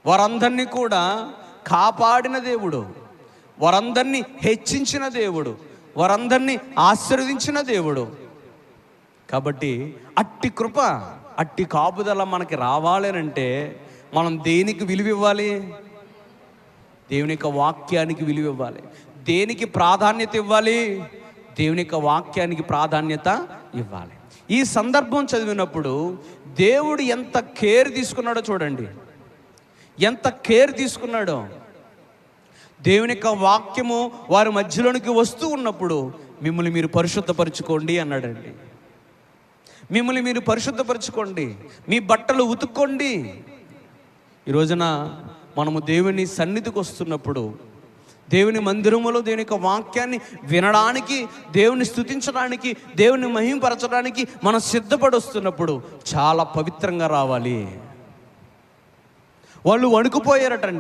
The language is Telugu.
వారందరినీ కూడా కాపాడిన దేవుడు, వారందరినీ హెచ్చించిన దేవుడు, వారందరినీ ఆశీర్వదించిన దేవుడు. కాబట్టి అట్టి కృప, అట్టి కాపుదల మనకి రావాలనంటే మనం దేనికి విలువ ఇవ్వాలి? దేవుని యొక్క వాక్యానికి విలువ ఇవ్వాలి. దేనికి ప్రాధాన్యత ఇవ్వాలి? దేవుని యొక్క వాక్యానికి ప్రాధాన్యత ఇవ్వాలి. ఈ సందర్భం చదివినప్పుడు దేవుడు ఎంత కేర్ తీసుకున్నాడో చూడండి, ఎంత కేర్ తీసుకున్నాడో. దేవుని యొక్క వాక్యము వారి మధ్యలోనికి వస్తూ ఉన్నప్పుడు మిమ్మల్ని మీరు పరిశుద్ధపరచుకోండి అన్నాడండి. మిమ్మల్ని మీరు పరిశుద్ధపరచుకోండి, మీ బట్టలు ఉతుక్కోండి. ఈ రోజున మనము దేవుని సన్నిధికి వస్తున్నప్పుడు, దేవుని మందిరములో దేవుని యొక్క వాక్యాన్ని వినడానికి, దేవుని స్తుతించడానికి, దేవుని మహిమపరచడానికి మనం సిద్ధపడి వస్తున్నప్పుడు చాలా పవిత్రంగా రావాలి. వాళ్ళు వణుకుపోయారటండి.